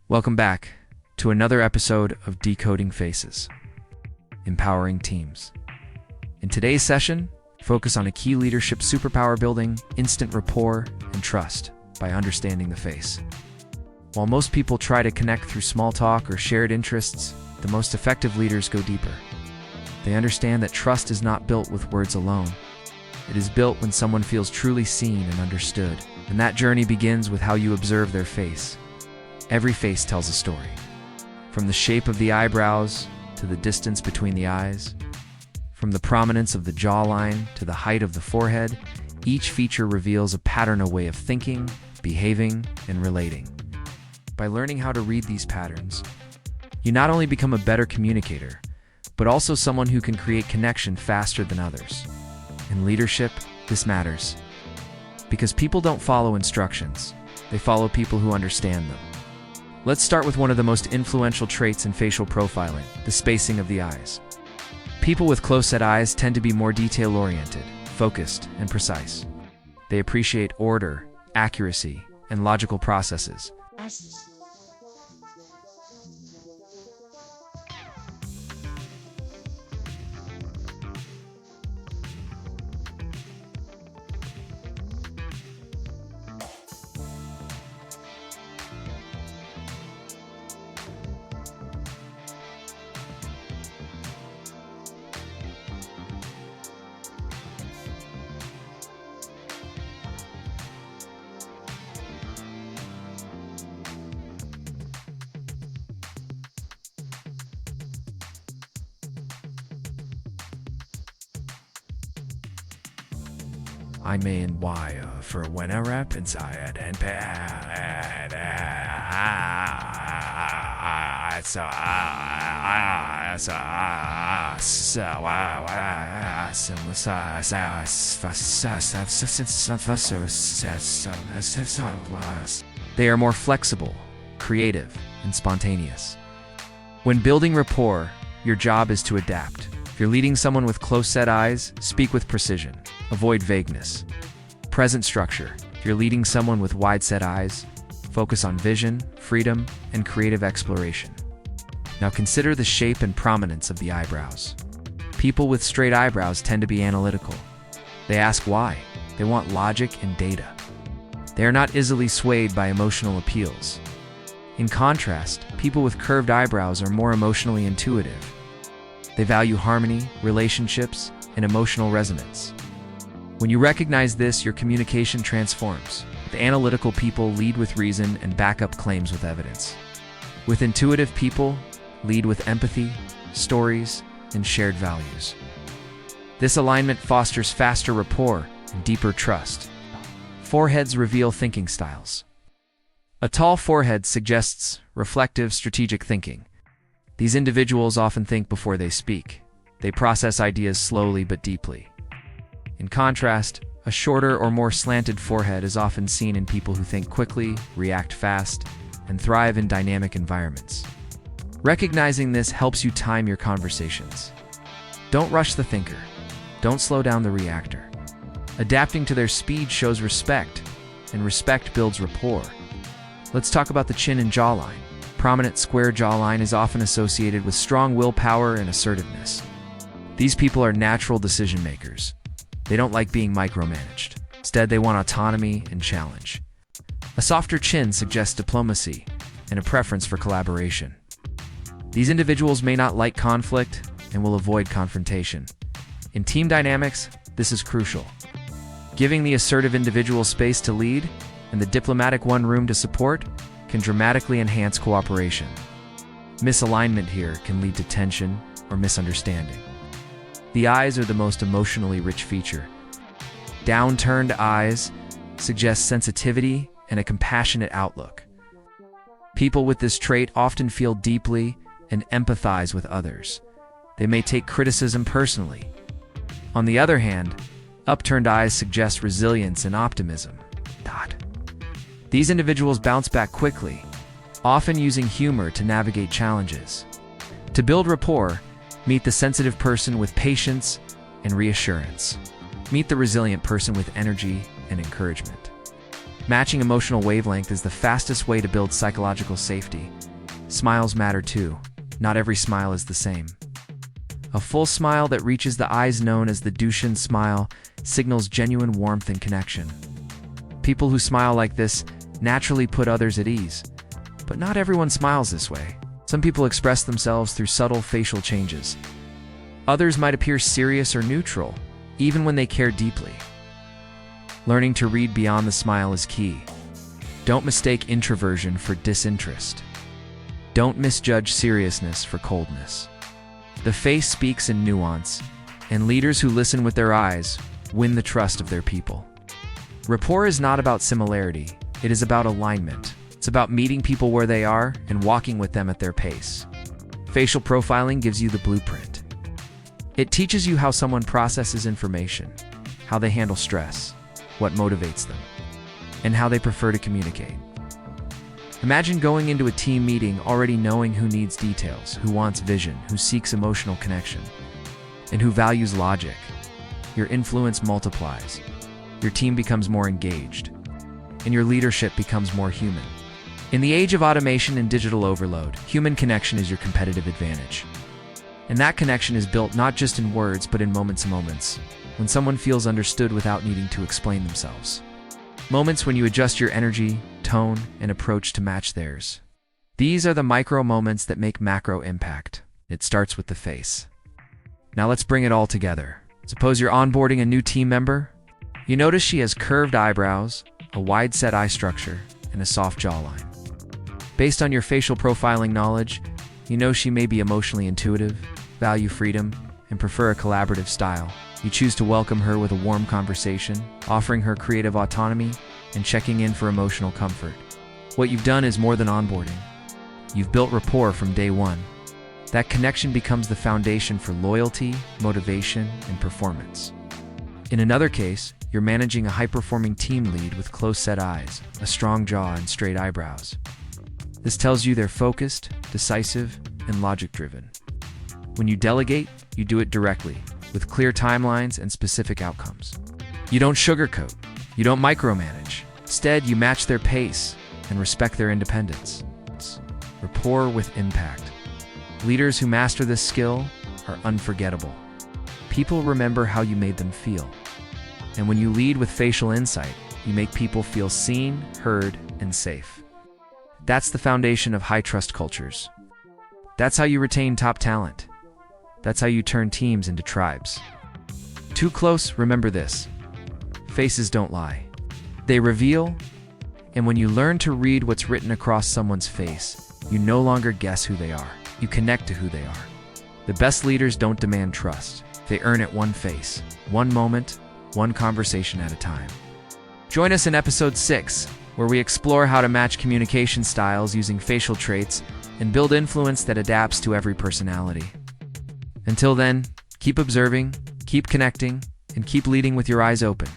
Welcome back to another episode of Decoding Faces, Empowering Teams. In today's session, focus on a key leadership superpower building instant rapport and trust by understanding the face. While most people try to connect through small talk or shared interests, the most effective leaders go deeper. They understand that trust is not built with words alone. It is built when someone feels truly seen and understood, and that journey begins with how you observe their face. Every face tells a story. From the shape of the eyebrows to the distance between the eyes, from the prominence of the jawline to the height of the forehead, each feature reveals a pattern, a way of thinking, behaving, and relating. By learning how to read these patterns, you not only become a better communicator, but also someone who can create connection faster than others. In leadership, this matters, because people don't follow instructions, they follow people who understand them. Let's start with one of the most influential traits in facial profiling, the spacing of the eyes. People with close-set eyes tend to be more detail-oriented, focused, and precise. They appreciate order, accuracy, and logical processes. I may and why for when I rap inside and bad. They are more flexible, creative, and spontaneous. When building rapport, your job is to adapt. If you're leading someone with close-set eyes, speak with precision. Avoid vagueness. Present structure. If you're leading someone with wide-set eyes, focus on vision, freedom, and creative exploration. Now consider the shape and prominence of the eyebrows. People with straight eyebrows tend to be analytical. They ask why. They want logic and data. They are not easily swayed by emotional appeals. In contrast, people with curved eyebrows are more emotionally intuitive. They value harmony, relationships, and emotional resonance. When you recognize this, your communication transforms. The analytical people lead with reason and back up claims with evidence. With intuitive people, lead with empathy, stories, and shared values. This alignment fosters faster rapport and deeper trust. Foreheads reveal thinking styles. A tall forehead suggests reflective, strategic thinking. These individuals often think before they speak. They process ideas slowly but deeply. In contrast, a shorter or more slanted forehead is often seen in people who think quickly, react fast, and thrive in dynamic environments. Recognizing this helps you time your conversations. Don't rush the thinker. Don't slow down the reactor. Adapting to their speed shows respect, and respect builds rapport. Let's talk about the chin and jawline. Prominent square jawline is often associated with strong willpower and assertiveness. These people are natural decision makers. They don't like being micromanaged. Instead, they want autonomy and challenge. A softer chin suggests diplomacy and a preference for collaboration. These individuals may not like conflict and will avoid confrontation. In team dynamics, this is crucial. Giving the assertive individual space to lead and the diplomatic one room to support can dramatically enhance cooperation. Misalignment here can lead to tension or misunderstanding. The eyes are the most emotionally rich feature. Downturned eyes suggest sensitivity and a compassionate outlook. People with this trait often feel deeply and empathize with others. They may take criticism personally. On the other hand, upturned eyes suggest resilience and optimism. These individuals bounce back quickly, often using humor to navigate challenges. To build rapport, meet the sensitive person with patience and reassurance. Meet the resilient person with energy and encouragement. Matching emotional wavelength is the fastest way to build psychological safety Smiles matter too. Not every smile is the same. A full smile that reaches the eyes, known as the Duchenne smile, signals genuine warmth and connection. People who smile like this naturally put others at ease. But not everyone smiles this way. Some people express themselves through subtle facial changes. Others might appear serious or neutral, even when they care deeply. Learning to read beyond the smile is key. Don't mistake introversion for disinterest. Don't misjudge seriousness for coldness. The face speaks in nuance, and leaders who listen with their eyes win the trust of their people. Rapport is not about similarity, it is about alignment. It's about meeting people where they are and walking with them at their pace. Facial profiling gives you the blueprint. It teaches you how someone processes information, how they handle stress, what motivates them, and how they prefer to communicate. Imagine going into a team meeting already knowing who needs details, who wants vision, who seeks emotional connection, and who values logic. Your influence multiplies, your team becomes more engaged, and your leadership becomes more human. In the age of automation and digital overload, human connection is your competitive advantage. And that connection is built not just in words, but in moments, when someone feels understood without needing to explain themselves. Moments when you adjust your energy, tone, and approach to match theirs. These are the micro moments that make macro impact. It starts with the face. Now let's bring it all together. Suppose you're onboarding a new team member. You notice she has curved eyebrows, a wide-set eye structure, and a soft jawline. Based on your facial profiling knowledge, you know she may be emotionally intuitive, value freedom, and prefer a collaborative style. You choose to welcome her with a warm conversation, offering her creative autonomy, and checking in for emotional comfort. What you've done is more than onboarding. You've built rapport from day one. That connection becomes the foundation for loyalty, motivation, and performance. In another case, you're managing a high-performing team lead with close-set eyes, a strong jaw, and straight eyebrows. This tells you they're focused, decisive, and logic-driven. When you delegate, you do it directly, with clear timelines and specific outcomes. You don't sugarcoat. You don't micromanage. Instead, you match their pace and respect their independence. Rapport with impact. Leaders who master this skill are unforgettable. People remember how you made them feel. And when you lead with facial insight, you make people feel seen, heard, and safe. That's the foundation of high-trust cultures. That's how you retain top talent. That's how you turn teams into tribes. Too close, remember this. Faces don't lie. They reveal, and when you learn to read what's written across someone's face, you no longer guess who they are. You connect to who they are. The best leaders don't demand trust. They earn it one face, one moment, one conversation at a time. Join us in episode 6, where we explore how to match communication styles using facial traits and build influence that adapts to every personality. Until then, keep observing, keep connecting, and keep leading with your eyes open.